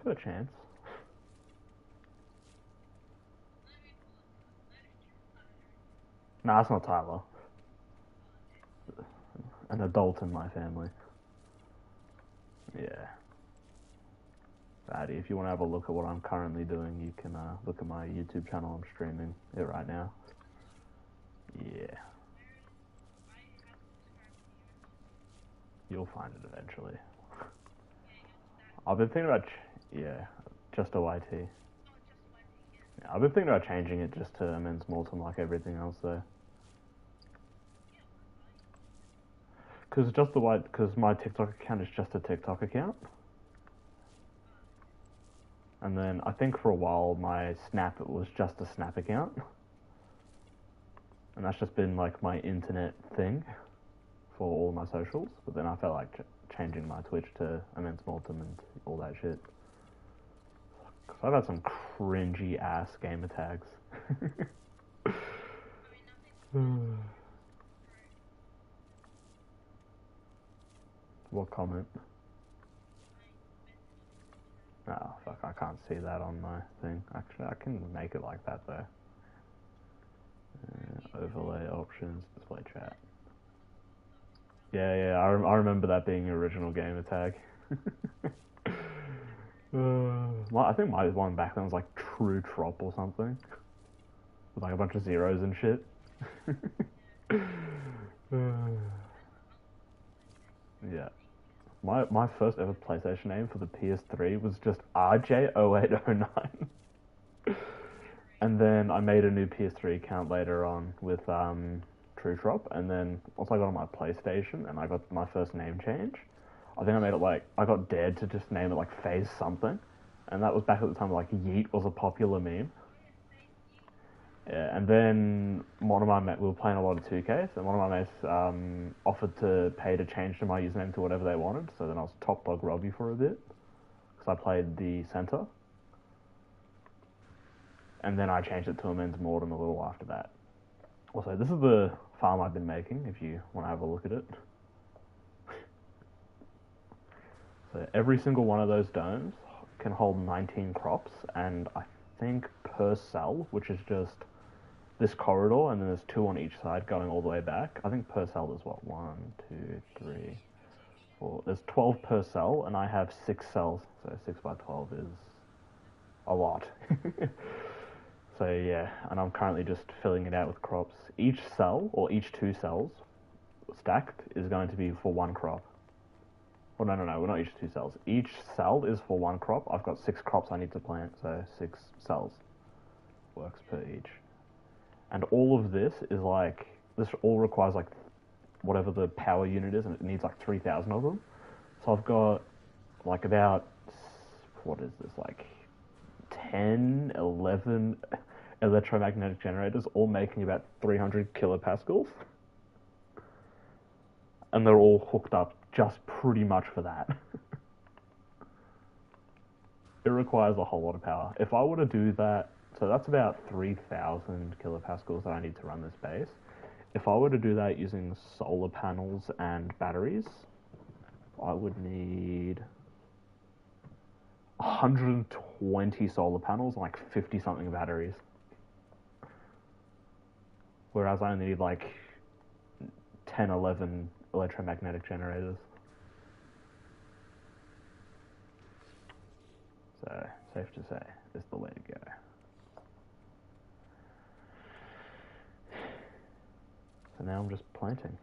got a chance. Nah, it's not Tyler. An adult in my family. Yeah. Addy, if you want to have a look at what I'm currently doing, you can look at my YouTube channel. I'm streaming it right now. Yeah. You'll find it eventually. I've been thinking about, yeah, just a YT. Yeah, I've been thinking about changing it just to Men's Mortem like everything else though. Because my TikTok account is just a TikTok account. And then I think for a while my Snap was just a Snap account. And that's just been like my internet thing for all my socials. But then I felt like changing my Twitch to Immense Mortem and all that shit. Cause I've had some cringy ass gamer tags. What comment? Oh, fuck, I can't see that on my thing. Actually, I can make it like that, though. Overlay options, display chat. Yeah, I remember that being your original gamer tag. I think my one back then was like True Trop or something. With like a bunch of zeros and shit. Yeah. My first ever PlayStation name for the PS3 was just RJ0809. And then I made a new PS3 account later on with True Trop, and then once I got on my PlayStation and I got my first name change, I think I made it like, I got dared to just name it like Phase something, and that was back at the time like Yeet was a popular meme. Yeah, and then one of my mates, we were playing a lot of 2K, so one of my mates offered to pay to change to my username to whatever they wanted, so then I was Top Dog Robbie for a bit, because I played the center. And then I changed it to Immense Mortem a little after that. Also, this is the farm I've been making, if you want to have a look at it. So every single one of those domes can hold 19 crops, and I think per cell, which is just this corridor, and then there's 2 on each side going all the way back. I think per cell is what? 1, 2, 3, 4. There's 12 per cell, and I have 6 cells, so 6 by 12 is a lot. So yeah, and I'm currently just filling it out with crops. Each cell, or each 2 cells, stacked, is going to be for 1 crop. Well, no, we're not each 2 cells. Each cell is for 1 crop. I've got 6 crops I need to plant, so 6 cells works per each. And all of this is like, this all requires like whatever the power unit is, and it needs like 3,000 of them. So I've got like about, what is this, like 10, 11 electromagnetic generators, all making about 300 kilopascals. And they're all hooked up just pretty much for that. It requires a whole lot of power. If I were to do that, so that's about 3,000 kilopascals that I need to run this base. If I were to do that using solar panels and batteries, I would need 120 solar panels and like 50 something batteries. Whereas I only need like 10, 11 electromagnetic generators. So, safe to say, this is the way to go. So now I'm just planting.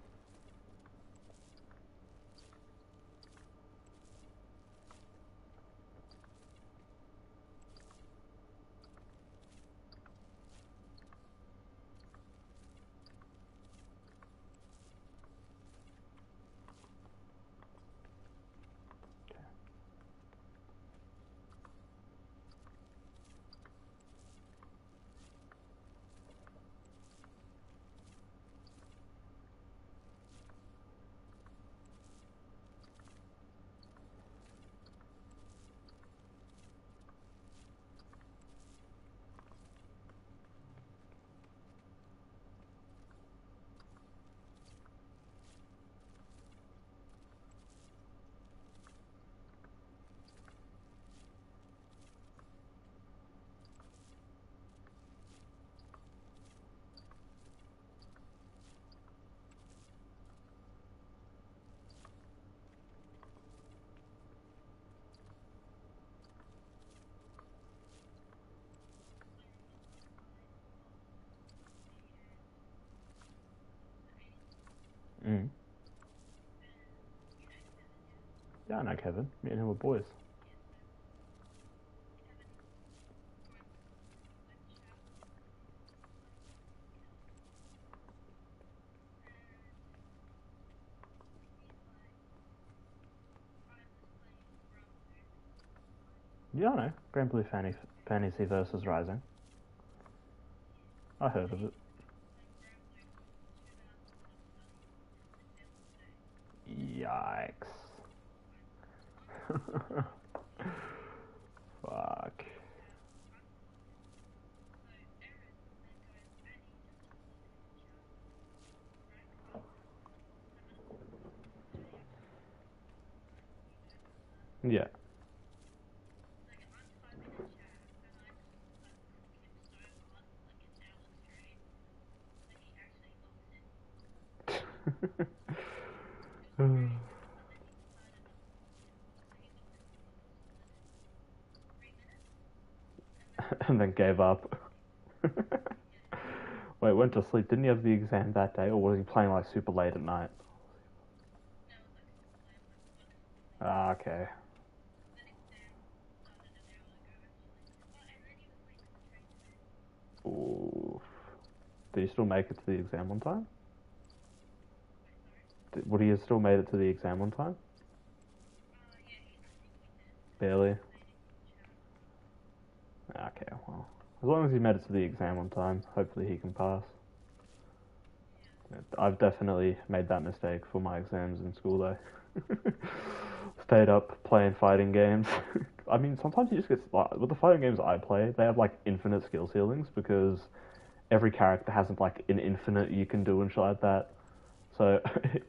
Mm. Yeah, I know Kevin. Me and him were boys. Yeah, I know. Grand Blue Fantasy versus Rising. I heard of it. Yikes. Fuck. Yeah. And then gave up. Wait, went to sleep. Didn't he have the exam that day, or was he playing like super late at night? Ah, okay. Ooh. Did he still make it to the exam on time? Would he have still made it to the exam on time? Barely. Okay, well. As long as he made it to the exam on time, hopefully he can pass. I've definitely made that mistake for my exams in school though. Stayed up playing fighting games. I mean, sometimes you just get like, with the fighting games I play, they have like infinite skill ceilings because every character has like an infinite you can do and shit like that. So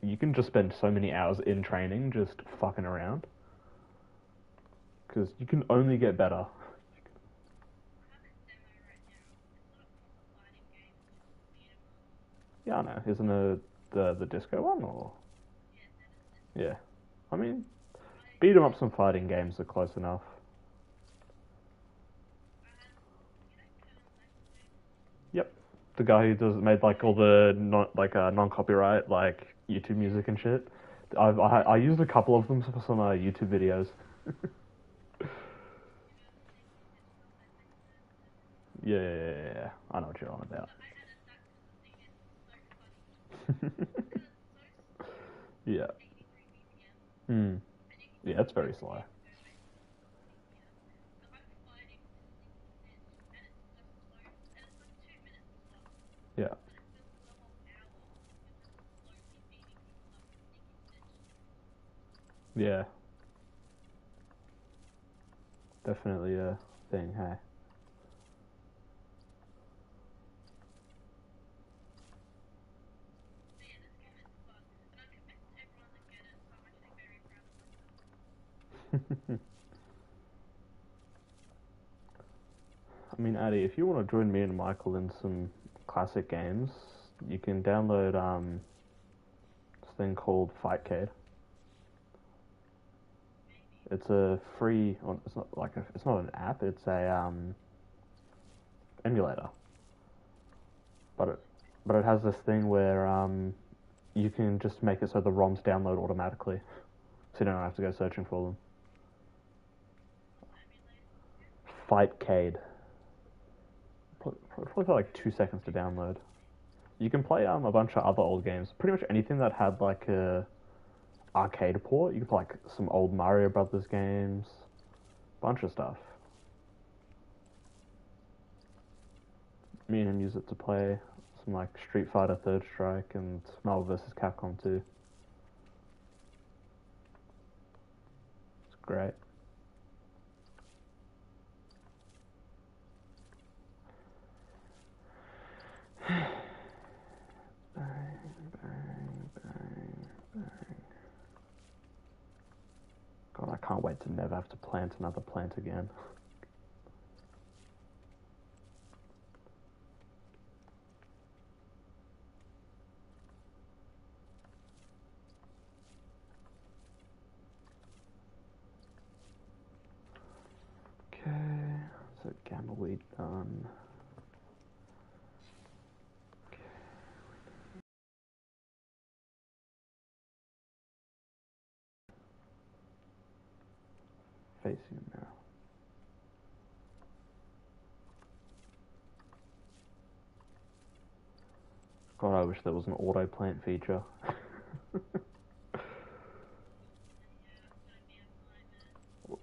you can just spend so many hours in training just fucking around because you can only get better. Yeah, I know. Isn't it the disco one or yeah? I mean, beat 'em up some fighting games are close enough. Yep. The guy who does made like all the non copyright like YouTube music and shit. I used a couple of them for some YouTube videos. Yeah, yeah, yeah, yeah. I know what you're on about. Yeah. Hmm. Yeah, it's very slow. Yeah. Yeah. Definitely a thing. Hey. I mean, Addy, if you want to join me and Michael in some classic games, you can download this thing called Fightcade. It's a free. Well, it's not like it's not an app. It's a emulator, but it has this thing where you can just make it so the ROMs download automatically, so you don't have to go searching for them. Fightcade. Probably for like 2 seconds to download. You can play a bunch of other old games. Pretty much anything that had like a arcade port. You can play like some old Mario Brothers games, bunch of stuff. Me and him use it to play some like Street Fighter Third Strike and Marvel vs. Capcom 2. It's great. Bang, bang, bang, bang. God, I can't wait to never have to plant another plant again. Okay, so gamma weed done. Facing a mirror. God, I wish there was an auto plant feature.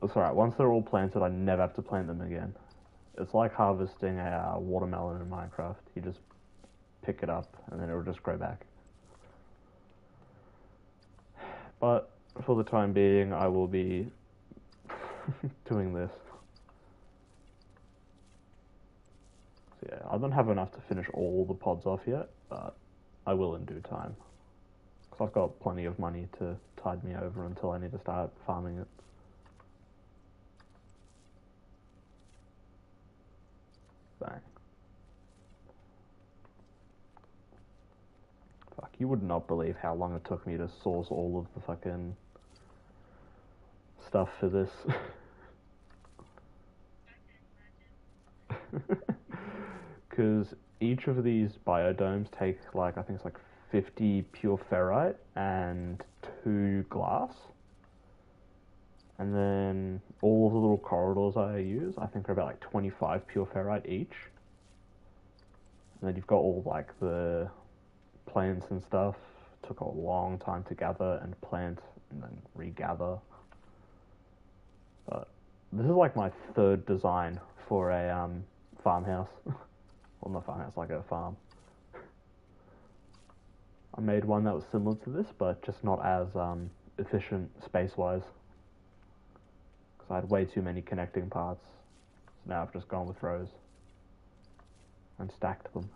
It's alright, once they're all planted, I never have to plant them again. It's like harvesting a watermelon in Minecraft. You just pick it up and then it'll just grow back. But for the time being, I will be doing this. So yeah, I don't have enough to finish all the pods off yet, but I will in due time. Because I've got plenty of money to tide me over until I need to start farming it. Bang. Fuck, you would not believe how long it took me to source all of the fucking stuff for this. Because each of these biodomes take like, I think it's like 50 pure ferrite and 2 glass. And then all of the little corridors I use, I think are about like 25 pure ferrite each. And then you've got all like the plants and stuff. Took a long time to gather and plant and then regather. But this is like my 3rd design for a farmhouse. Well, not farmhouse, like a farm. I made one that was similar to this, but just not as efficient space-wise. Because I had way too many connecting parts. So now I've just gone with rows. And stacked them.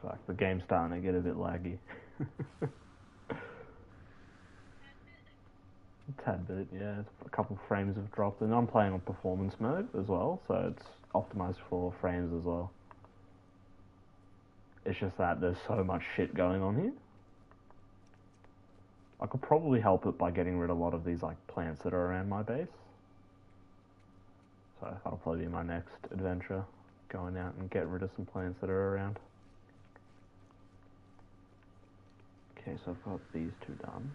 Fuck, the game's starting to get a bit laggy. A tad bit, yeah. A couple frames have dropped, and I'm playing on performance mode as well, so it's optimized for frames as well. It's just that there's so much shit going on here. I could probably help it by getting rid of a lot of these like plants that are around my base. So that'll probably be my next adventure, going out and get rid of some plants that are around. Okay, so I've got these 2 done.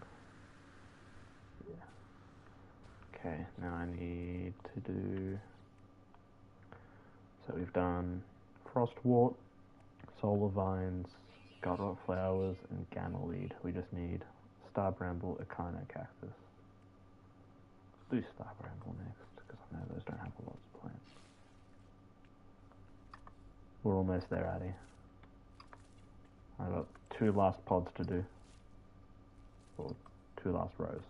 Yeah. Okay, now I need to do... So we've done frostwort, solar vines, gutterot flowers, and ganaleed. We just need star bramble, echino cactus. Let's do star bramble next, because I know those don't have lots of plants. We're almost there, Addy. I've got 2 last pods to do. Or 2 last rows.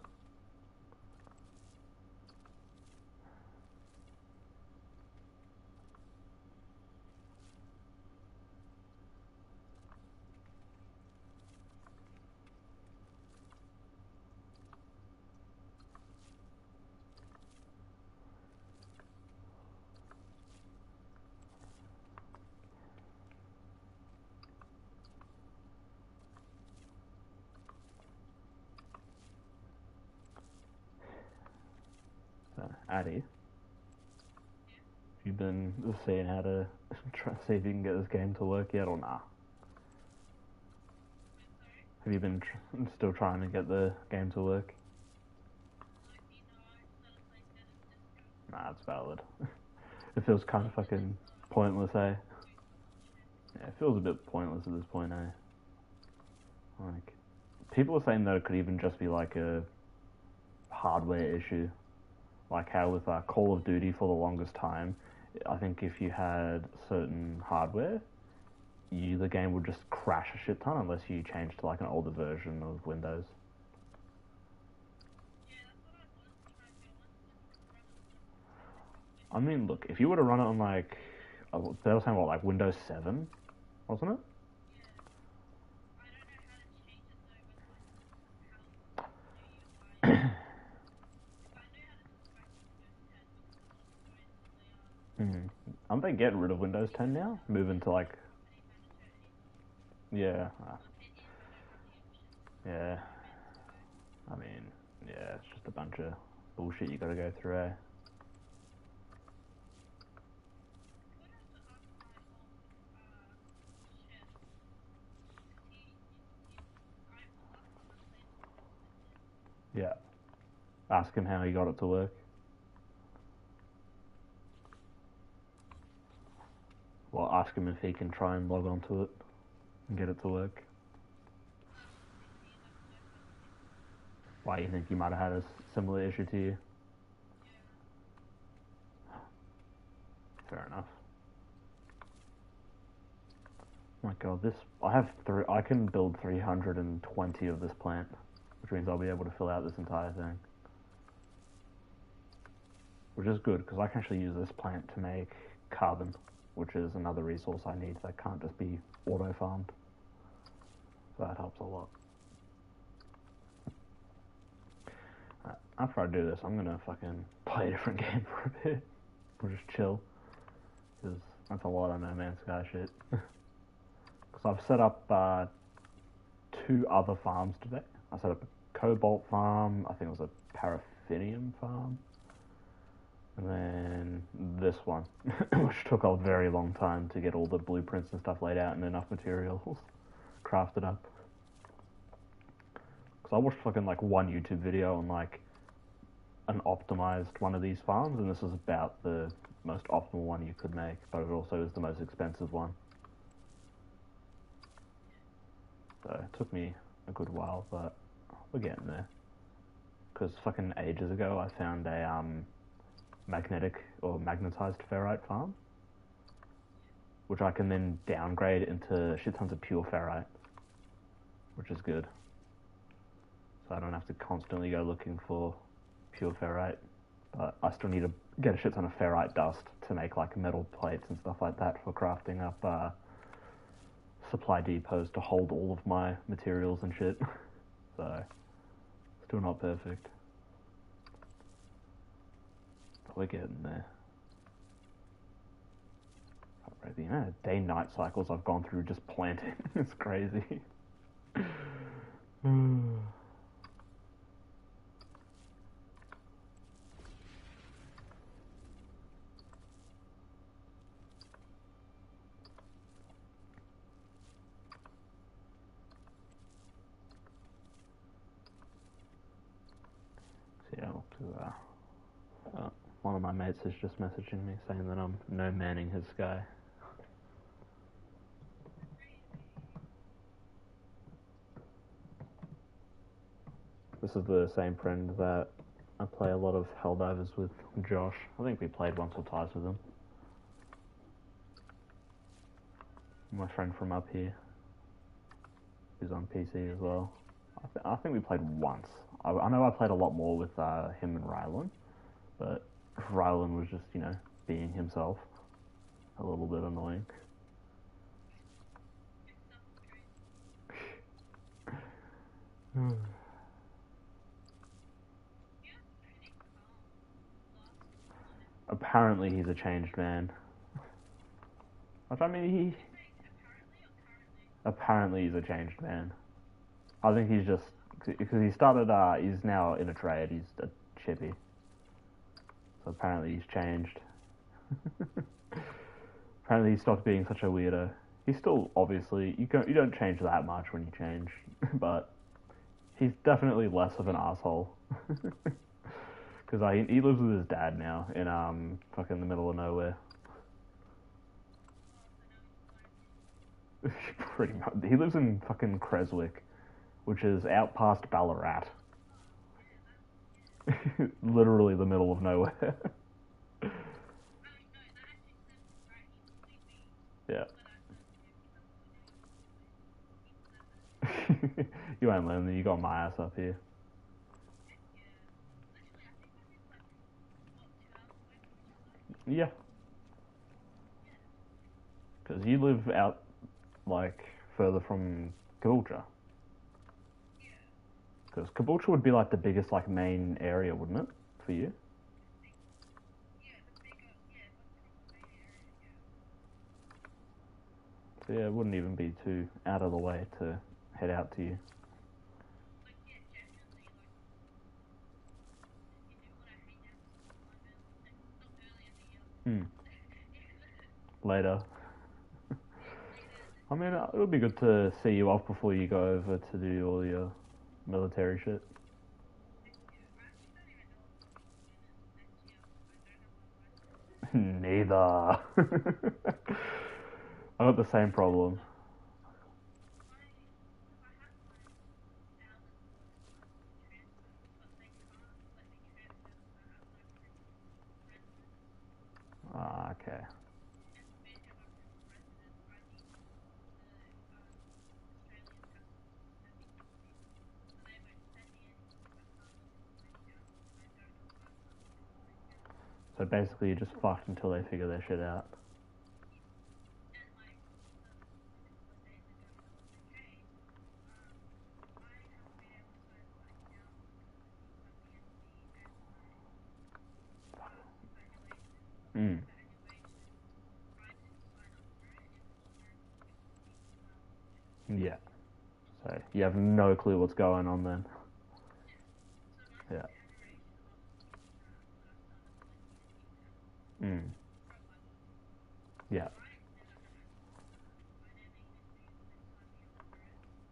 Addy, you've been seeing how to try see if you can get this game to work yet or nah? Have you been still trying to get the game to work? Nah, it's valid. It feels kind of fucking pointless, eh? Yeah, it feels a bit pointless at this point, eh? Like, people are saying that it could even just be like a hardware issue. Like how with Call of Duty for the longest time, I think if you had certain hardware, the game would just crash a shit ton unless you changed to like an older version of Windows. I mean, look, if you were to run it on like, they were saying what, like Windows 7, wasn't it? Mm. Aren't they getting rid of Windows 10 now? Moving to like, yeah, yeah. I mean, yeah, it's just a bunch of bullshit you gotta go through, eh? Yeah. Ask him how he got it to work. Well, ask him if he can try and log onto it and get it to work. Why, you think you might have had a similar issue to you? Fair enough. Oh my god, I can build 320 of this plant, which means I'll be able to fill out this entire thing. Which is good, because I can actually use this plant to make carbon, which is another resource I need that can't just be auto-farmed. So that helps a lot. After I do this, I'm gonna fucking play a different game for a bit. Or just chill. Because that's a lot of NoMan'sSky shit. Because I've set up 2 other farms today. I set up a cobalt farm, I think it was a paraffinium farm. And then this one, which took a very long time to get all the blueprints and stuff laid out and enough materials crafted up. Because I watched fucking like one YouTube video on like an optimized one of these farms, and this is about the most optimal one you could make, but it also is the most expensive one. So it took me a good while, but we're getting there. Because fucking ages ago I found a magnetic or magnetized ferrite farm, which I can then downgrade into shit tons of pure ferrite, which is good. So I don't have to constantly go looking for pure ferrite, but I still need to get a shit ton of ferrite dust to make like metal plates and stuff like that for crafting up supply depots to hold all of my materials and shit. So still not perfect, but we're getting there. The amount of day-night cycles I've gone through just planting is crazy. Yeah, one of my mates is just messaging me saying that I'm no-manning his sky. This is the same friend that I play a lot of Helldivers with, Josh. I think we played once or twice with him. My friend from up here, who's on PC as well. I think we played once. I know I played a lot more with him and Rylan, but Rylan was just, being himself. A little bit annoying. Apparently he's a changed man. Which, I mean, apparently he's a changed man. I think he's just, because he started, he's now in a trade, he's a chippy. So apparently he's changed. Apparently he stopped being such a weirdo. He's still, obviously, you don't change that much when you change, but he's definitely less of an asshole. Because he lives with his dad now in fucking the middle of nowhere. Pretty much. He lives in fucking Creswick, which is out past Ballarat. Literally the middle of nowhere. Yeah. You ain't lonely, you got my ass up here. Yeah. Because you live out, like, further from Caboolture. Because Caboolture would be, like, the biggest, like, main area, wouldn't it, for you? So, yeah, it wouldn't even be too out of the way to head out to you. Hmm. Later. I mean, it would be good to see you off before you go over to do all your military shit. Neither. I got the same problem. Ah, okay. So basically, you're just fucked until they figure their shit out. Mm. Yeah. So you have no clue what's going on then. Yeah. Mm. Yeah.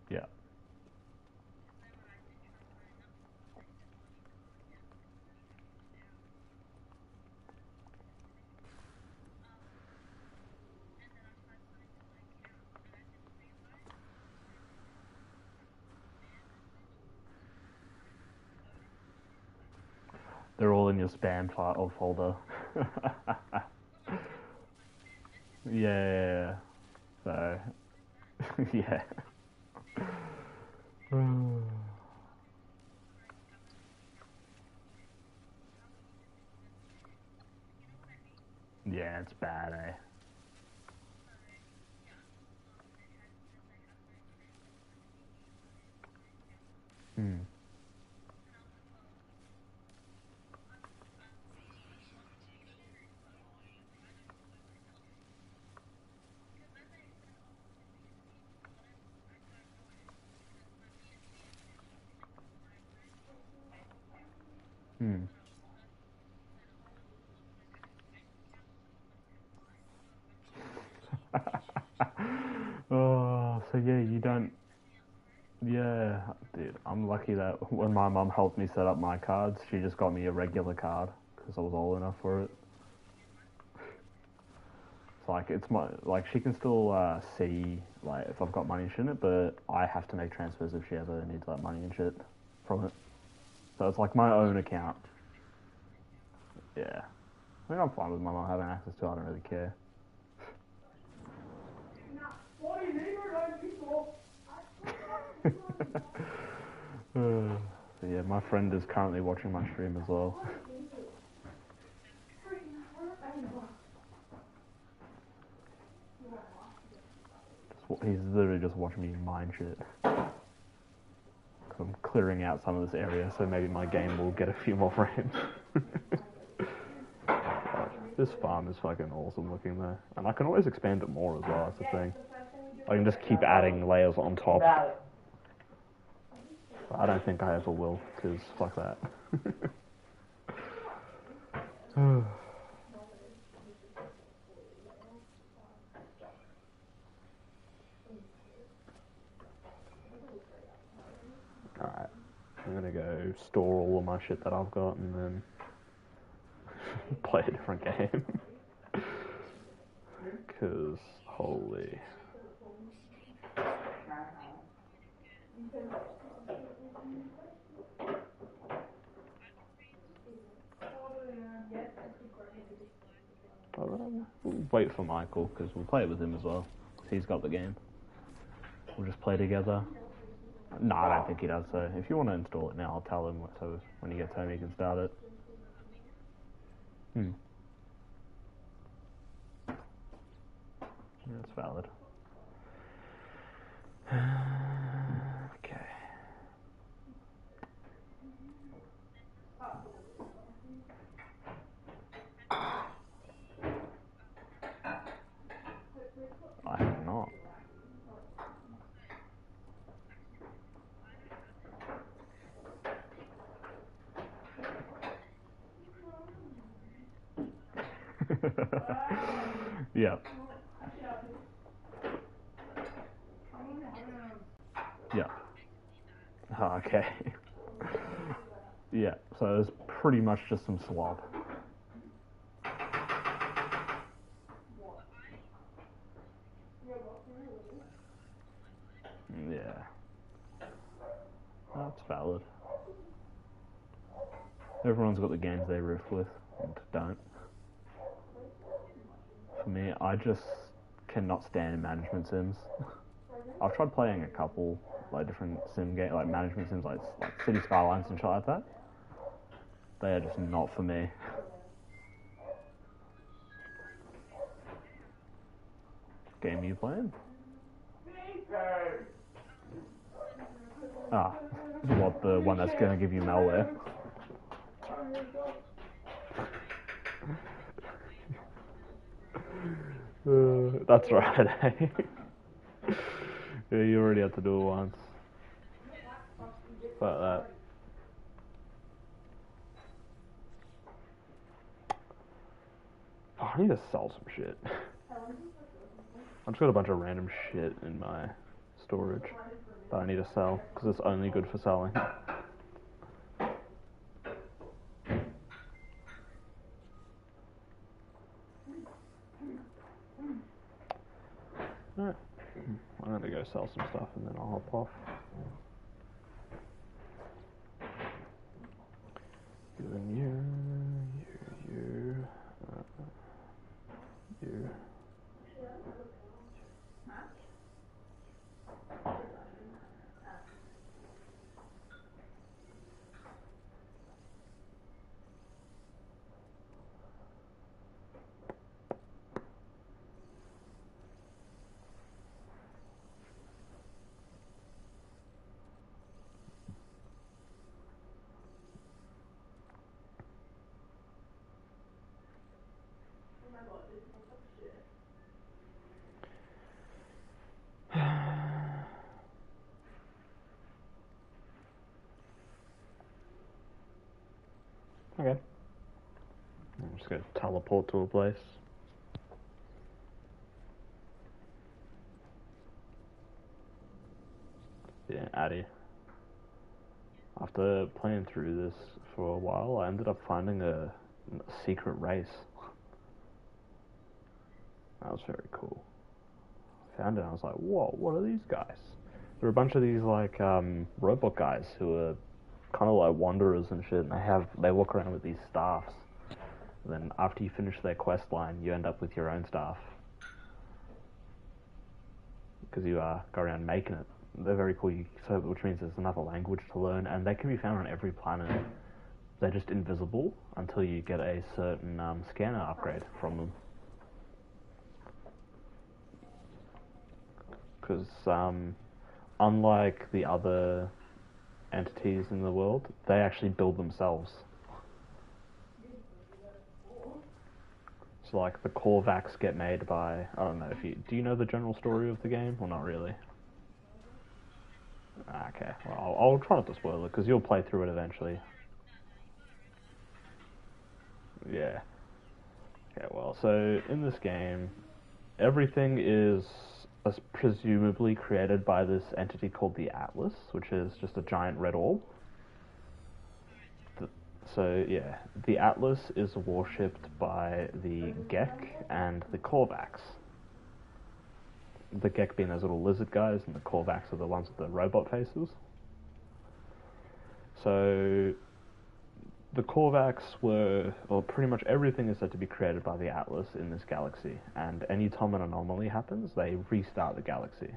Yeah. They're all in your spam file folder. Yeah. So, yeah. Yeah, it's bad, eh? Hmm. Hmm. Oh, so yeah, you don't. Yeah, dude, I'm lucky that when my mum helped me set up my cards, she just got me a regular card because I was old enough for it. It's like it's my like she can still see like if I've got money and shit in it, but I have to make transfers if she ever needs like money and shit from it. So it's like my own account. Yeah, I mean I'm fine with my mum having access to it. I don't really care. So yeah, my friend is currently watching my stream as well. He's literally just watching me mine shit. I'm clearing out some of this area, so maybe my game will get a few more frames. This farm is fucking awesome looking though, and I can always expand it more as well. That's the thing. I can just keep adding layers on top. I don't think I ever will, because fuck that. Alright, I'm gonna go store all of my shit that I've got and then play a different game. Cause, holy... We'll wait for Michael, because we'll play it with him as well. He's got the game. We'll just play together. No, I don't think he does, so if you want to install it now, I'll tell him, so when he gets home he can start it. That's valid. Okay. I have not. Yeah. Yeah. Okay. Yeah, so it's pretty much just some swap. Yeah. That's valid. Everyone's got the games they riff with and don't. For me, I just cannot stand management sims. I've tried playing a couple like different sim game like management sims like City Skylines and shit like that. They are just not for me. Game you playing? Ah, what, the one that's gonna give you malware? That's right, eh? Yeah, you already had to do it once. Like that. Oh, I need to sell some shit. I've just got a bunch of random shit in my storage that I need to sell, because it's only good for selling. Alright. I'm gonna go sell some stuff and then I'll hop off. You and you. Okay. I'm just gonna teleport to a place. Yeah, Addy. After playing through this for a while, I ended up finding a secret race. That was very cool. I found it and I was like, whoa, what are these guys? There are a bunch of these like robot guys who are kind of like wanderers and shit, and they walk around with these staffs. And then after you finish their quest line, you end up with your own staff because you go around making it. They're very cool, which means there's another language to learn, and they can be found on every planet. They're just invisible until you get a certain scanner upgrade from them. Because unlike the other entities in the world, they actually build themselves. So like the Korvax get made by, I don't know if do you know the general story of the game or not really? Okay, well I'll try not to spoil it because you'll play through it eventually. Yeah. Okay, well, so in this game, everything is presumably created by this entity called the Atlas, which is just a giant red orb. So yeah, the Atlas is worshipped by the Gek and the Korvax. The Gek being those little lizard guys, and the Korvax are the ones with the robot faces. So the Korvax were, or pretty much everything is said to be created by the Atlas in this galaxy, and any time an anomaly happens, they restart the galaxy.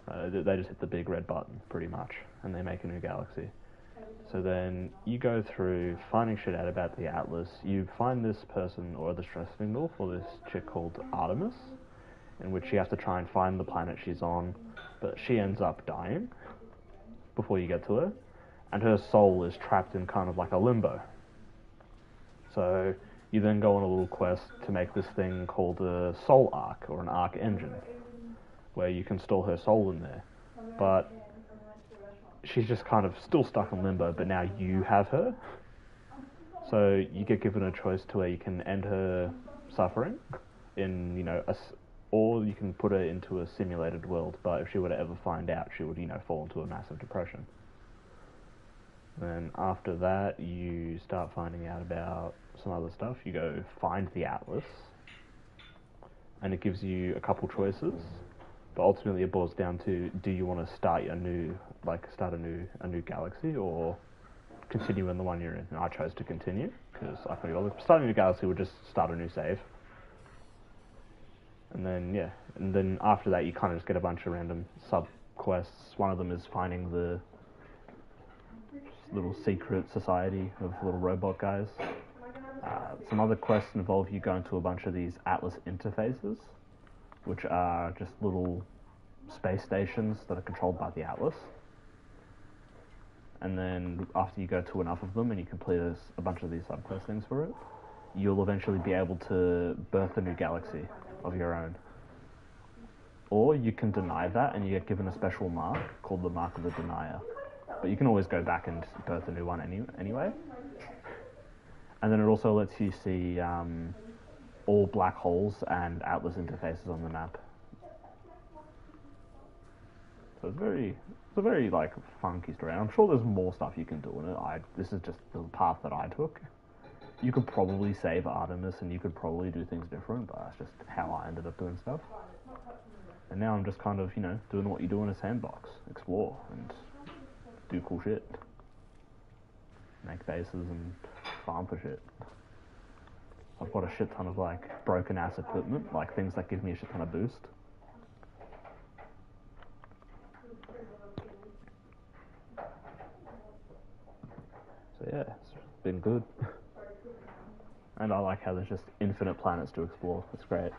They just hit the big red button, pretty much, and they make a new galaxy. So then you go through finding shit out about the Atlas. You find this person, or the stress signal for this chick called Artemis, in which you have to try and find the planet she's on, but she ends up dying before you get to her, and her soul is trapped in kind of like a limbo. So you then go on a little quest to make this thing called a soul arc, or an arc engine, where you can store her soul in there. But she's just kind of still stuck in limbo, but now you have her. So you get given a choice to where you can end her suffering in, or you can put her into a simulated world, but if she were to ever find out, she would, fall into a massive depression. Then after that, you start finding out about some other stuff. You go find the Atlas, and it gives you a couple choices. But ultimately, it boils down to: do you want to start a new galaxy, or continue in the one you're in? And I chose to continue because I thought starting a new galaxy would just start a new save. And then after that, you kind of just get a bunch of random sub quests. One of them is finding the little secret society of little robot guys. Some other quests involve you going to a bunch of these Atlas interfaces, which are just little space stations that are controlled by the Atlas. And then after you go to enough of them and you complete a bunch of these subquest things for it, you'll eventually be able to birth a new galaxy of your own. Or you can deny that and you get given a special mark called the Mark of the Denier. But you can always go back and birth a new one anyway. And then it also lets you see all black holes and Atlas interfaces on the map. So it's a very like funky story. And I'm sure there's more stuff you can do in it. This is just the path that I took. You could probably save Artemis and you could probably do things different, but that's just how I ended up doing stuff. And now I'm just kind of, doing what you do in a sandbox. Explore and do cool shit. Make bases and farm for shit. I've got a shit ton of like broken ass equipment, like things that give me a shit ton of boost. So yeah, it's been good. And I like how there's just infinite planets to explore. It's great.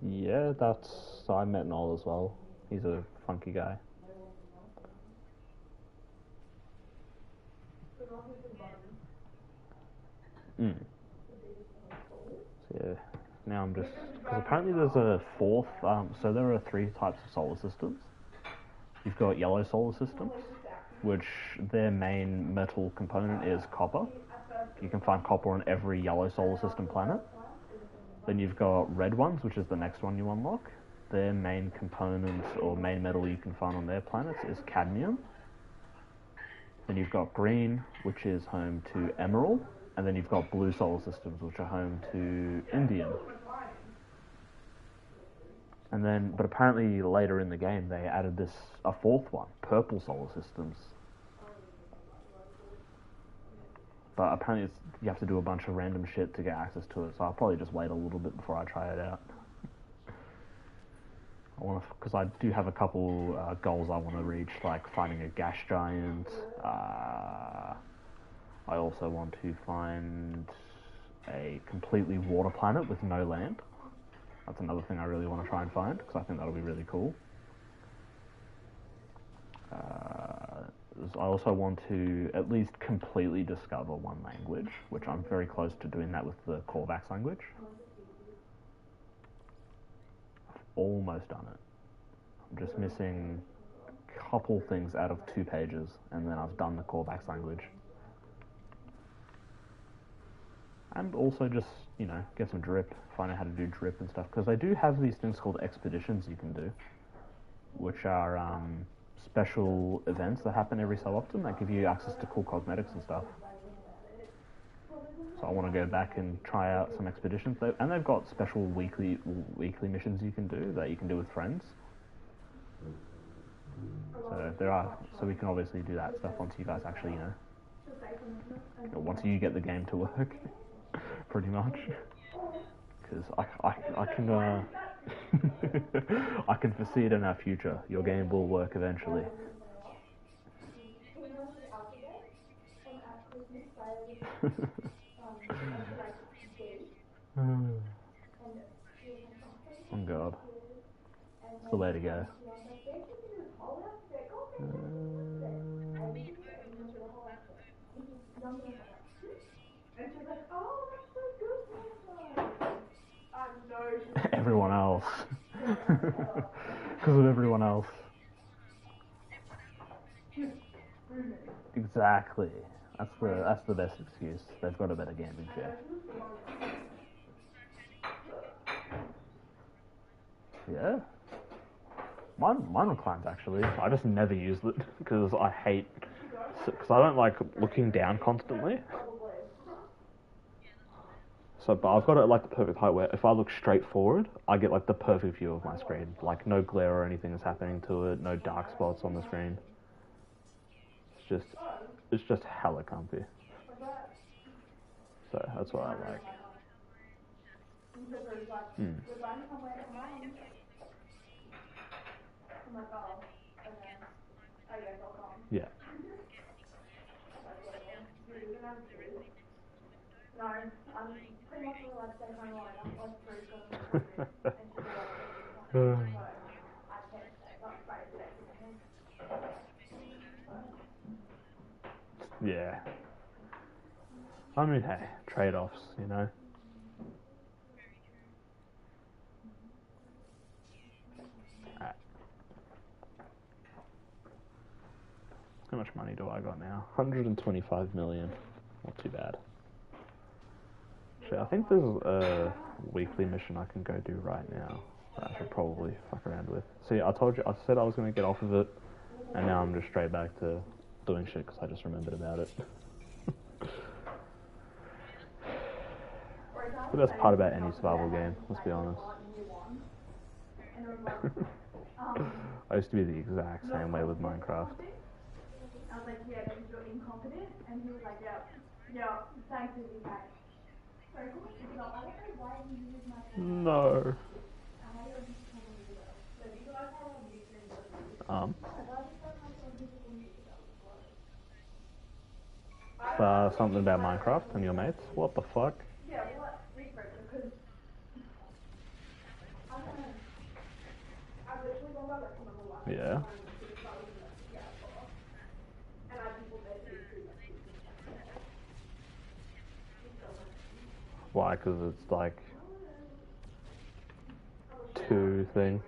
Yeah, I met Noel as well. He's a funky guy. So yeah, now I'm just, because apparently there's a fourth, so there are 3 types of solar systems. You've got yellow solar systems, which their main metal component is copper. You can find copper on every yellow solar system planet. Then you've got red ones, which is the next one you unlock. Their main component or main metal you can find on their planets is cadmium. Then you've got green, which is home to emerald. And then you've got blue solar systems, which are home to indium. And then, but apparently later in the game, they added a 4th one, purple solar systems. But apparently you have to do a bunch of random shit to get access to it, so I'll probably just wait a little bit before I try it out. Because I do have a couple goals I want to reach, like finding a gas giant. I also want to find a completely water planet with no land. That's another thing I really want to try and find, because I think that'll be really cool. I also want to at least completely discover one language, which I'm very close to doing that with the Korvax language. almost done it. I'm just missing a couple things out of 2 pages, and then I've done the callbacks language. And also just, you know, get some drip, find out how to do drip and stuff, because they do have these things called expeditions you can do, which are special events that happen every so often that give you access to cool cosmetics and stuff. So I want to go back and try out some expeditions, and they've got special weekly missions you can do with friends. So we can obviously do that stuff once you guys actually, once you get the game to work, pretty much. Because I can I can foresee it in our future. Your game will work eventually. Oh god. It's the way to go. Everyone else. Because of everyone else. Exactly. That's the best excuse. They've got a better gaming chair. Yeah. Mine reclines actually. I just never used it because I don't like looking down constantly. So, but I've got it like the perfect height where if I look straight forward, I get like the perfect view of my screen. Like no glare or anything is happening to it, no dark spots on the screen. It's just hella comfy. So that's what I like. Yeah. Yeah. I mean, hey, trade-offs, you know. Right. How much money do I got now? 125 million. Not too bad. Actually, I think there's a weekly mission I can go do right now that I should probably fuck around with. See, I said I was going to get off of it, and now I'm just straight back to doing shit because I just remembered about it. The best part about any survival game, let's be honest. I used to be the exact same way with Minecraft. I was like, yeah, because you're incompetent, and he was like, yeah, thanks, Izzy, back. Sorry, I don't know why you use my phone. No. Something about Minecraft and your mates? What the fuck? Yeah, what? Because I've literally gone by like number 1. Yeah. Why? Because it's like 2 thing.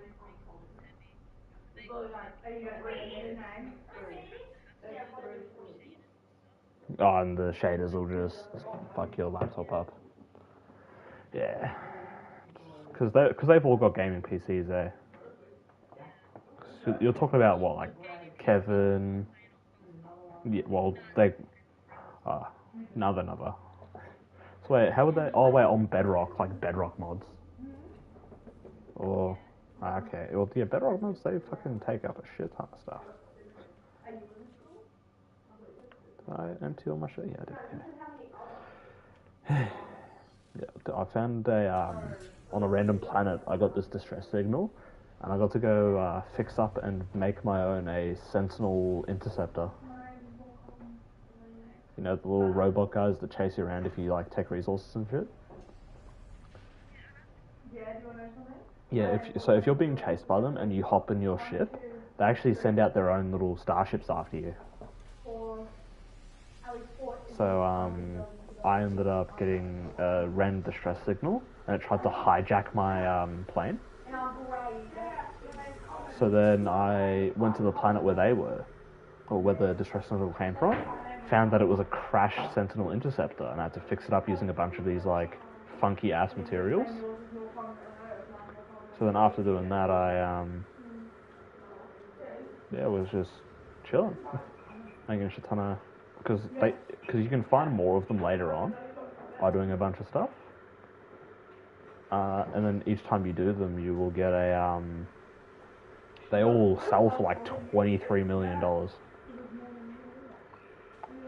Oh, and the shaders will just fuck your laptop up. Yeah. Because they've all got gaming PCs there. You're talking about what, like Kevin? Yeah, well, they. Another. So wait, how would they? Oh wait, on Bedrock, like Bedrock mods. Or okay, well yeah, Bedrock mods they fucking take up a shit ton of stuff. Did I empty all my shit? Yeah, I did. Yeah, I found on a random planet. I got this distress signal, and I got to go fix up and make my own a Sentinel interceptor. You know, the little robot guys that chase you around if you like take resources and shit. Yeah, do you want to know something? Yeah, if you're being chased by them and you hop in your ship, they actually send out their own little starships after you. So I ended up getting a random distress signal, and it tried to hijack my plane. So then I went to the planet where they were, or where the distress sentinel came from, found that it was a crashed Sentinel interceptor, and I had to fix it up using a bunch of these like funky ass materials. So then after doing that, I was just chilling, making a shit ton of because you can find more of them later on by doing a bunch of stuff, and then each time you do them, you will get a they all sell for like $23 million.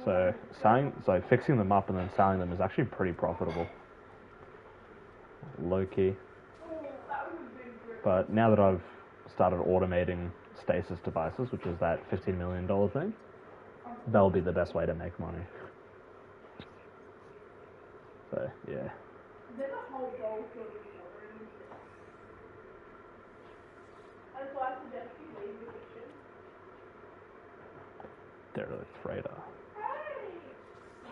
So fixing them up and then selling them is actually pretty profitable, low key. But now that I've started automating stasis devices, which is that $15 million thing, that'll be the best way to make money. So yeah. There's a whole bowl filled with water in this. And so I suggest you leave the kitchen. Derelict freighter. Hey!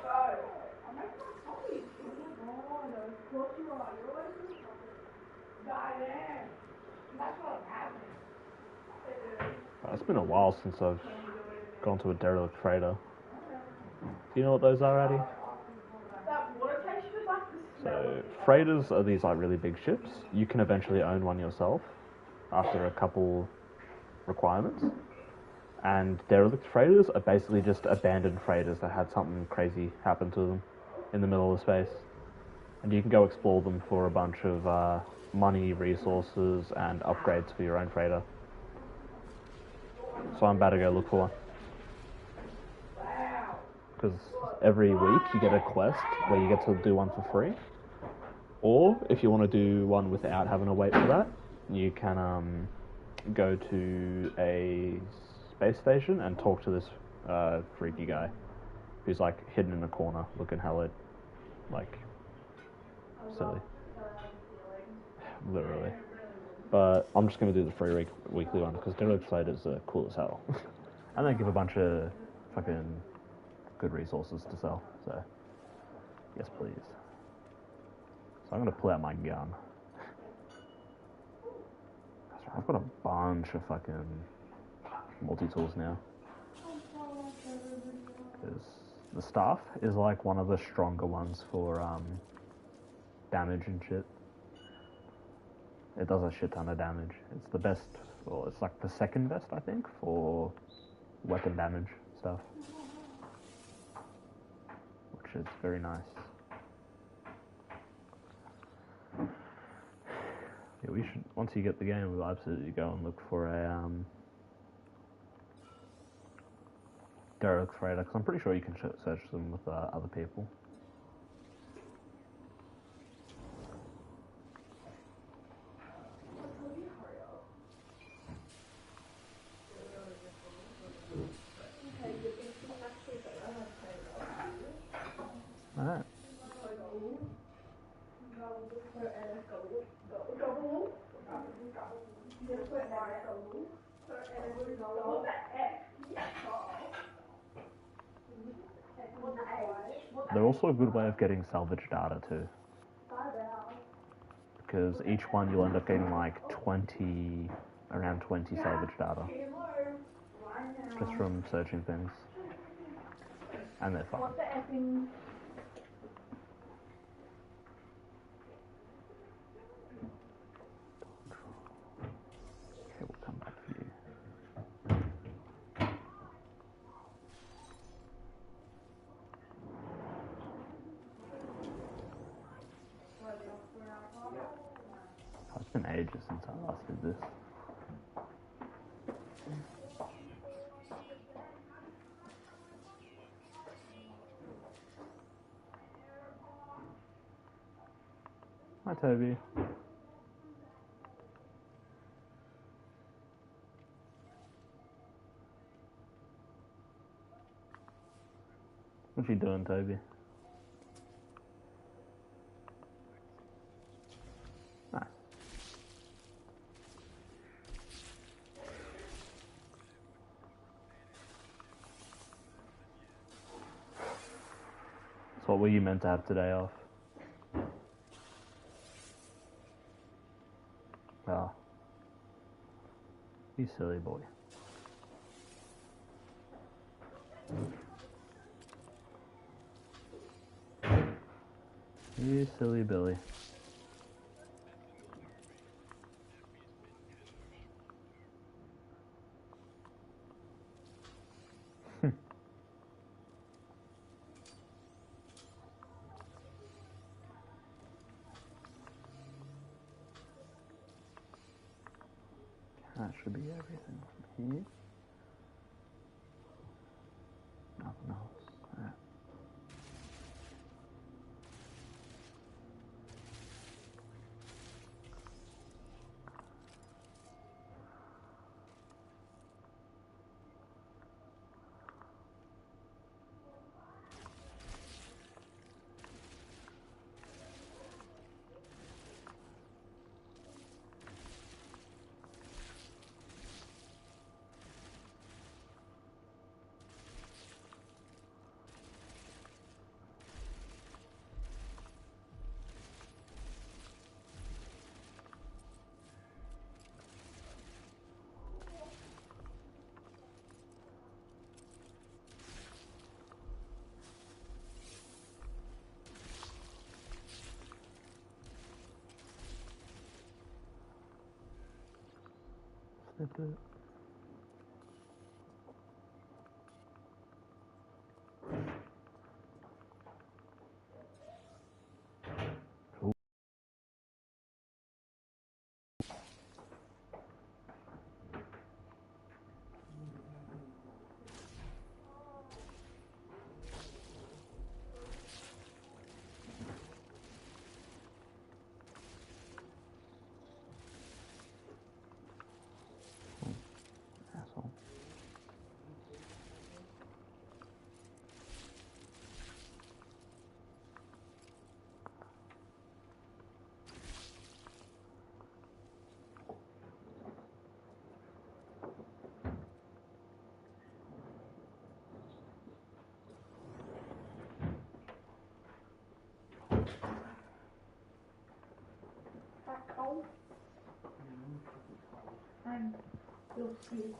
Go! I'm making my coffee. Oh my god, of course you are. You're always doing coffee. Diane! That's what happening. It's been a while since I've gone to a derelict freighter. Do you know what those are, Addy? That water tastes just like the smell. So freighters are these like really big ships. You can eventually own one yourself after a couple requirements. And derelict freighters are basically just abandoned freighters that had something crazy happen to them in the middle of space. And you can go explore them for a bunch of money, resources, and upgrades for your own freighter. So I'm about to go look for one. Because every week you get a quest where you get to do one for free. Or if you want to do one without having to wait for that, you can go to a space station and talk to this freaky guy who's like hidden in a corner looking hella like silly. Literally. But I'm just going to do the free weekly one because derelict freighters are cool as hell. And they give a bunch of fucking good resources to sell. So, yes please. So I'm going to pull out my gun. I've got a bunch of fucking multi-tools now. The staff is like one of the stronger ones for damage and shit. It does a shit ton of damage. It's the best, or it's like the second best, I think, for weapon damage stuff. Which is very nice. Yeah, we should, once you get the game, we'll absolutely go and look for a derelict freighter, because I'm pretty sure you can search them with other people. Alright. They're also a good way of getting salvage data too. Because each one you'll end up getting like around 20 salvage data. Just from searching things. And they're fun. Okay, we'll come back for you. Oh, it's been ages since I last did this. Hi, Toby. What you doing, Toby? Nice. So what were you meant to have today off? Oh. You silly boy. You silly Billy. That should be everything from here. Nothing else. Right. Snip it. Asshole. That cold. And you'll see.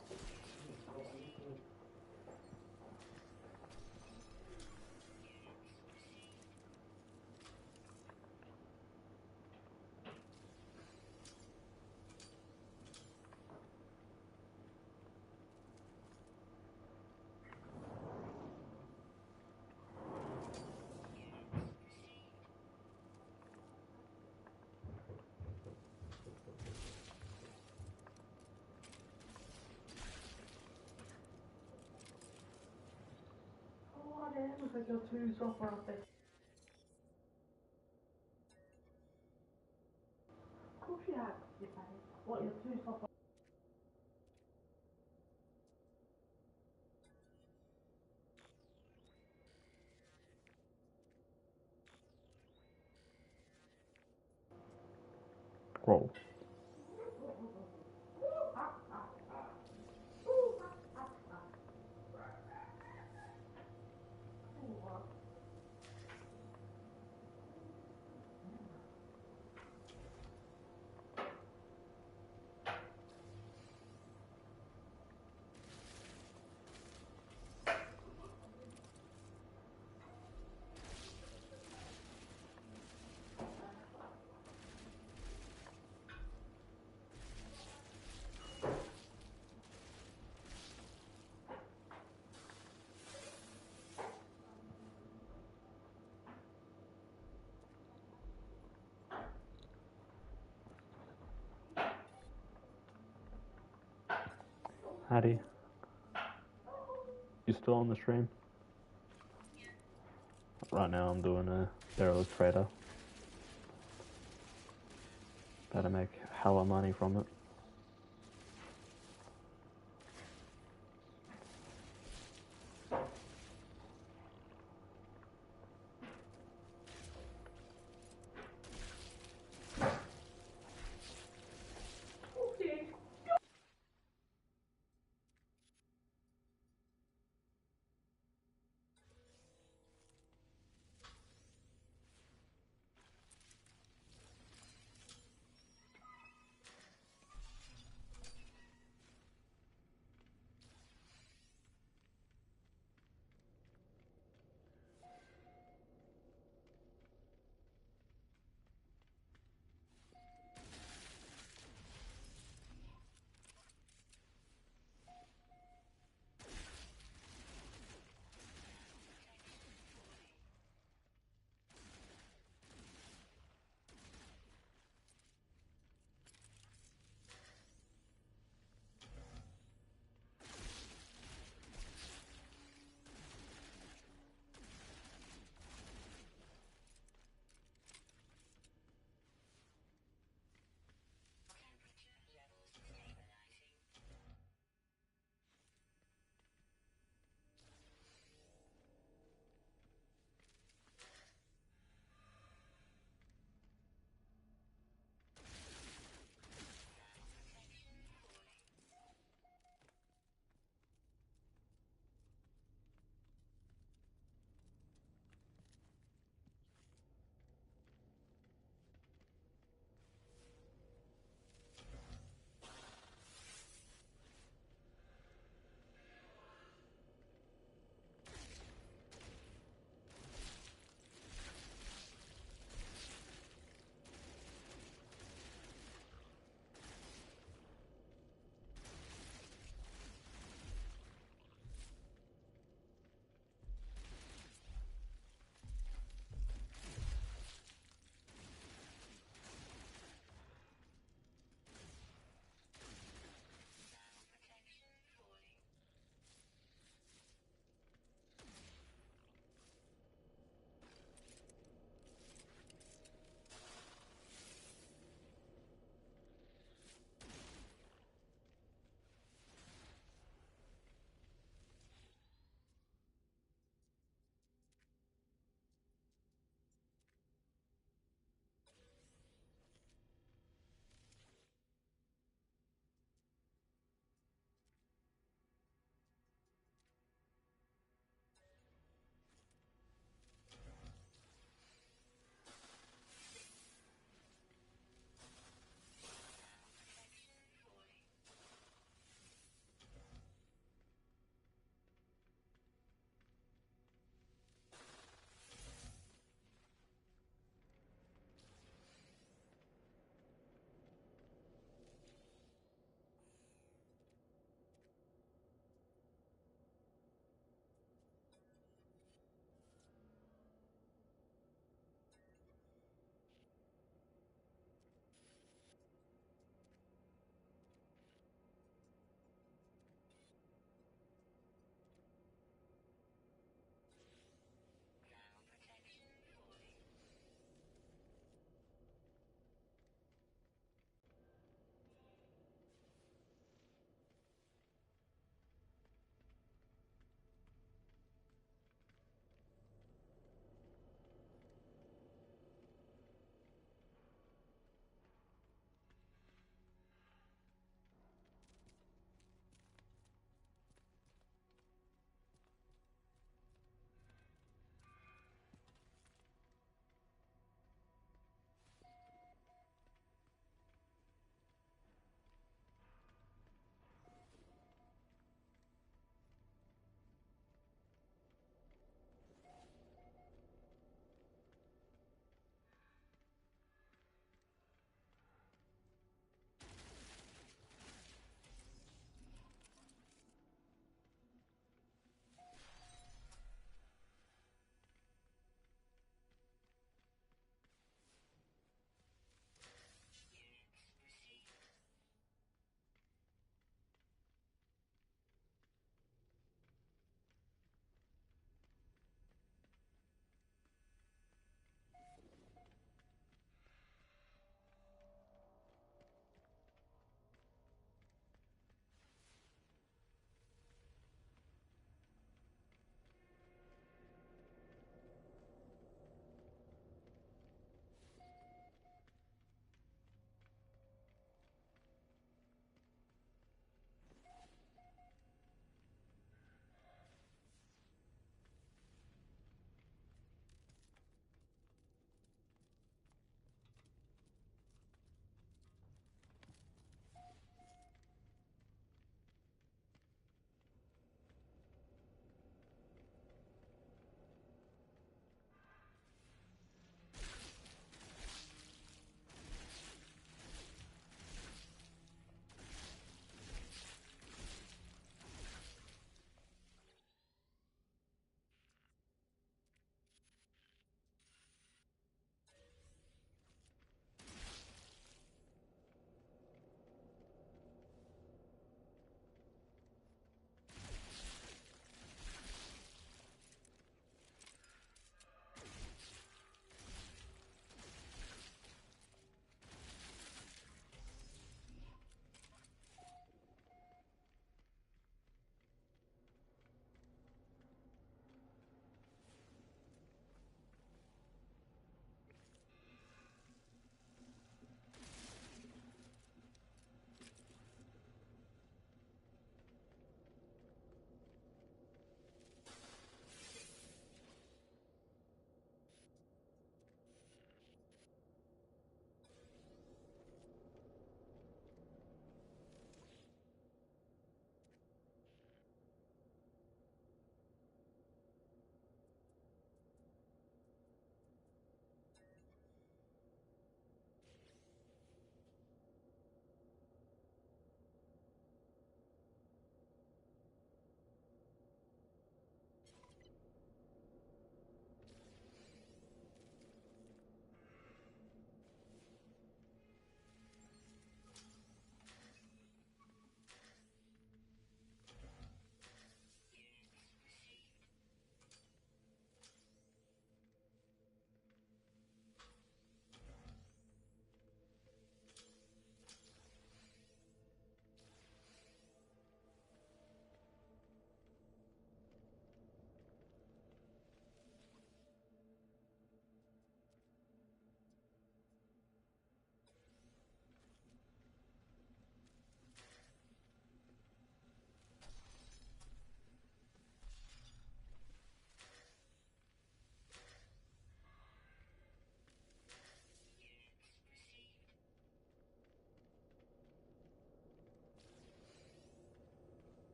Oh, I didn't because you're too soft for a bit. Of course you have, you say. What, you're too soft for. Whoa. Hattie, you still on the stream? Right now I'm doing a derelict trader. Better make hella money from it.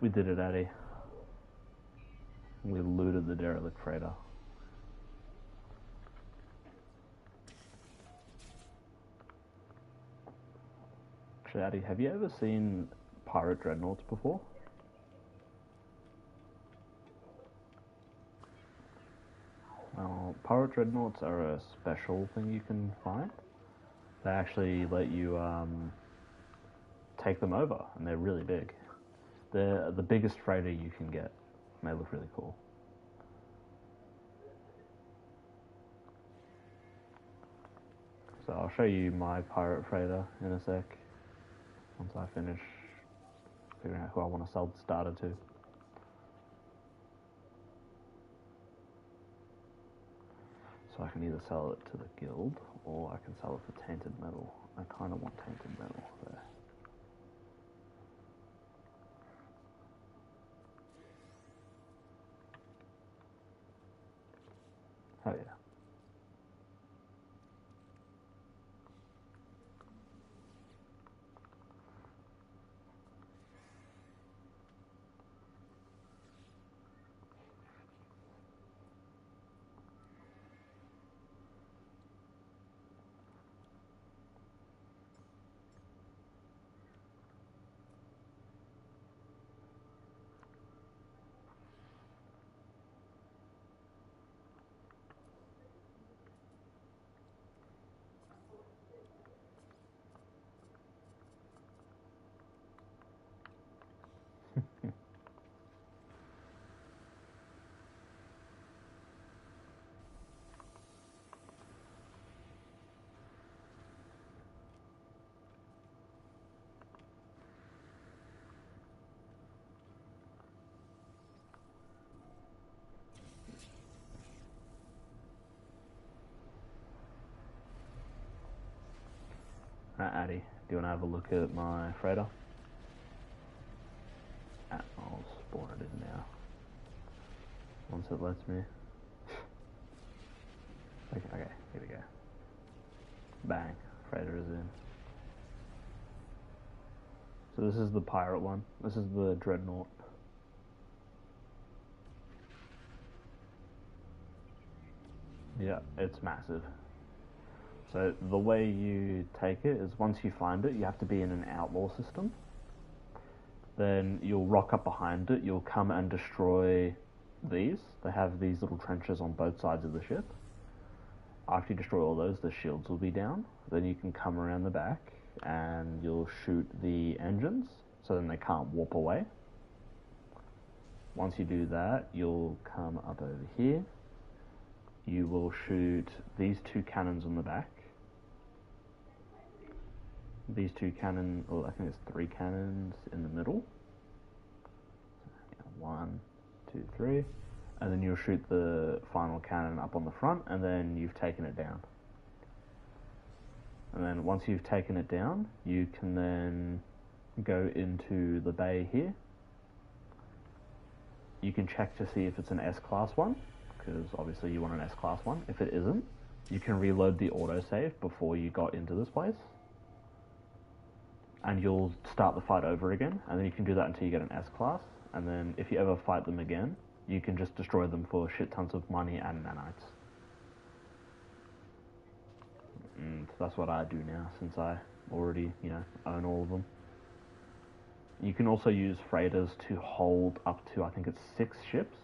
We did it, Addy. We looted the derelict freighter. Addy, have you ever seen pirate dreadnoughts before? Well, pirate dreadnoughts are a special thing you can find. They actually let you take them over, and they're really big. They're the biggest freighter you can get, and they look really cool. So I'll show you my pirate freighter in a sec, once I finish figuring out who I want to sell the starter to. So I can either sell it to the guild, or I can sell it for tainted metal. I kind of want tainted metal there. Oh yeah. Addy, do you want to have a look at my freighter? I'll spawn it in now. Once it lets me. Okay, here we go. Bang, freighter is in. So this is the pirate one. This is the dreadnought. Yeah, it's massive. So the way you take it is once you find it, you have to be in an outlaw system. Then you'll rock up behind it, you'll come and destroy these. They have these little trenches on both sides of the ship. After you destroy all those, the shields will be down. Then you can come around the back and you'll shoot the engines, so then they can't warp away. Once you do that, you'll come up over here. You will shoot these two cannons on the back. These two cannons, or I think there's three cannons in the middle. 1, 2, 3. And then you'll shoot the final cannon up on the front, and then you've taken it down. And then once you've taken it down, you can then go into the bay here. You can check to see if it's an S-Class one, because obviously you want an S-Class one. If it isn't, you can reload the autosave before you got into this place. And you'll start the fight over again, and then you can do that until you get an S-Class. And then if you ever fight them again, you can just destroy them for shit tons of money and nanites. And that's what I do now, since I already, own all of them. You can also use freighters to hold up to, I think it's 6 ships.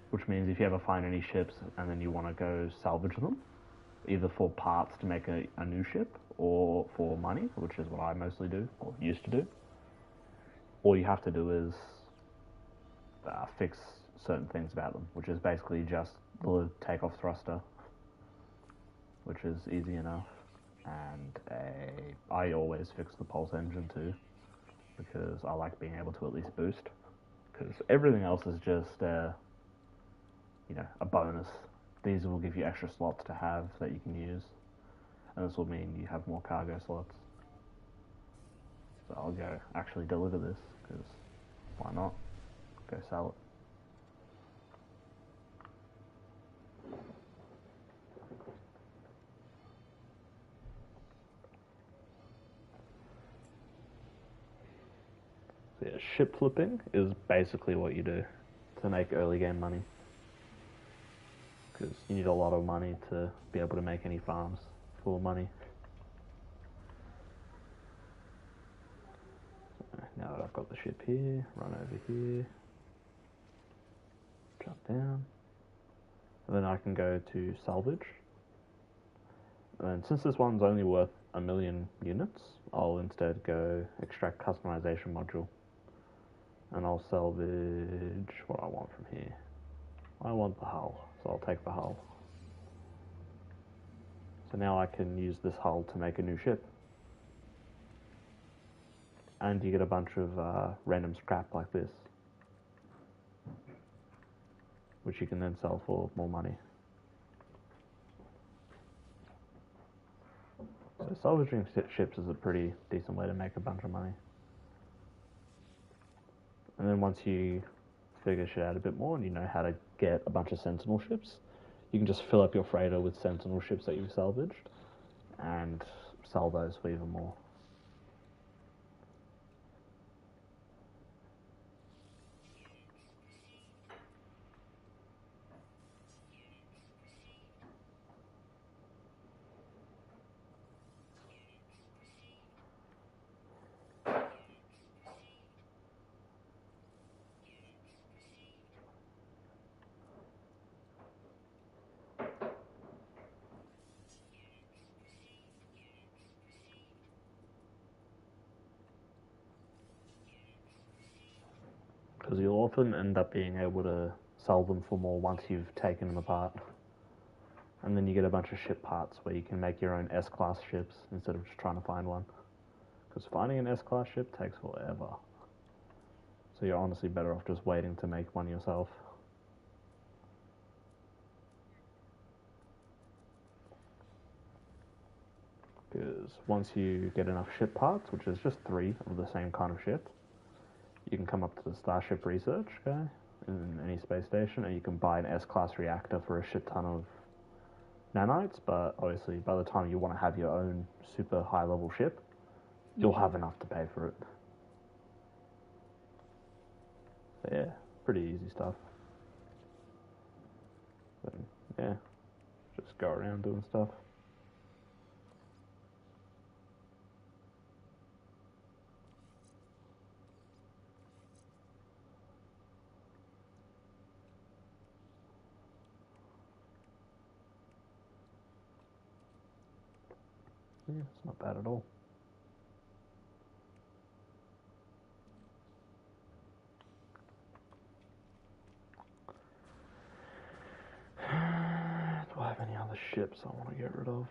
Which means if you ever find any ships and then you want to go salvage them, either for parts to make a new ship, or for money, which is what I mostly do, or used to do, all you have to do is fix certain things about them, which is basically just the takeoff thruster, which is easy enough, and I always fix the pulse engine too, because I like being able to at least boost, because everything else is just a bonus. These will give you extra slots to have that you can use, and this will mean you have more cargo slots. So I'll go actually deliver this, because why not? Go sell it. So yeah, ship flipping is basically what you do to make early game money. Because you need a lot of money to be able to make any farms full of money. So now that I've got the ship here, run over here, jump down, and then I can go to salvage. And since this one's only worth 1,000,000 units, I'll instead go extract customization module. And I'll salvage what I want from here. I want the hull, so I'll take the hull. So now I can use this hull to make a new ship. And you get a bunch of random scrap like this, which you can then sell for more money. So salvaging ships is a pretty decent way to make a bunch of money. And then once you figure shit out a bit more and you know how to get a bunch of sentinel ships, you can just fill up your freighter with sentinel ships that you've salvaged and sell those for even more. Because you'll often end up being able to sell them for more once you've taken them apart. And then you get a bunch of ship parts where you can make your own S-class ships instead of just trying to find one. Because finding an S-class ship takes forever. So you're honestly better off just waiting to make one yourself. Because once you get enough ship parts, which is just 3 of the same kind of ship, you can come up to the Starship Research guy in any space station, and you can buy an S-class reactor for a shit ton of nanites, but obviously by the time you want to have your own super high-level ship, you'll have enough to pay for it. So yeah, pretty easy stuff. But yeah, just go around doing stuff. Yeah, it's not bad at all. Do I have any other ships I want to get rid of?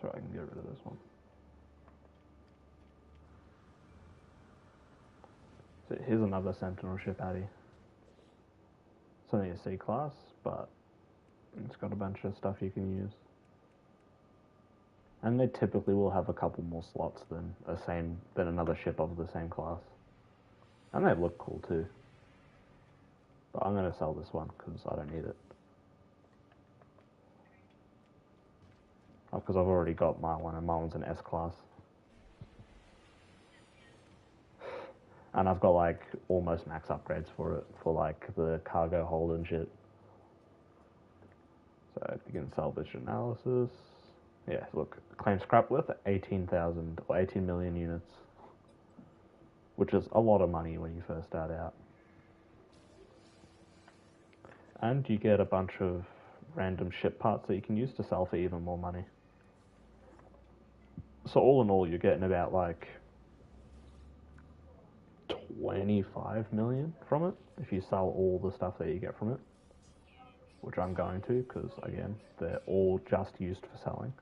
So I can get rid of this one. So here's another Sentinel ship, Addy. It's only a C-class, but it's got a bunch of stuff you can use. And they typically will have a couple more slots than another ship of the same class. And they look cool too. But I'm going to sell this one because I don't need it. Because I've already got my one, and my one's an S-class. And I've got like almost max upgrades for it, for like the cargo hold and shit. So begin salvage analysis. Yeah, look, claim scrap worth 18,000 or 18 million units, which is a lot of money when you first start out. And you get a bunch of random ship parts that you can use to sell for even more money. So all in all, you're getting about like 25 million from it if you sell all the stuff that you get from it, which I'm going to, because again, they're all just used for selling.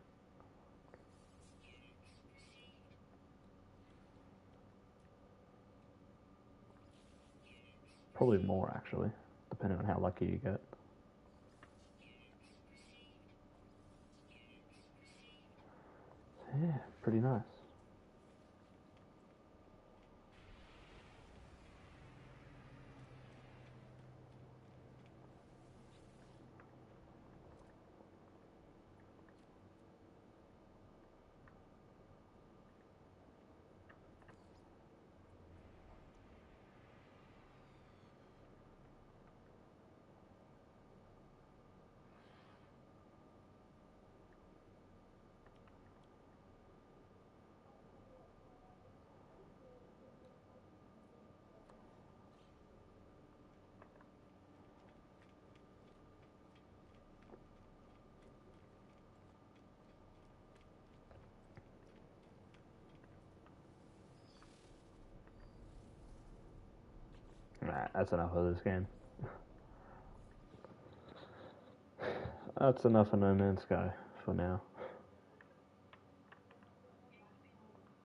Probably more, actually, depending on how lucky you get. Yeah, pretty nice. Alright, that's enough of this game. That's enough of No Man's Sky for now.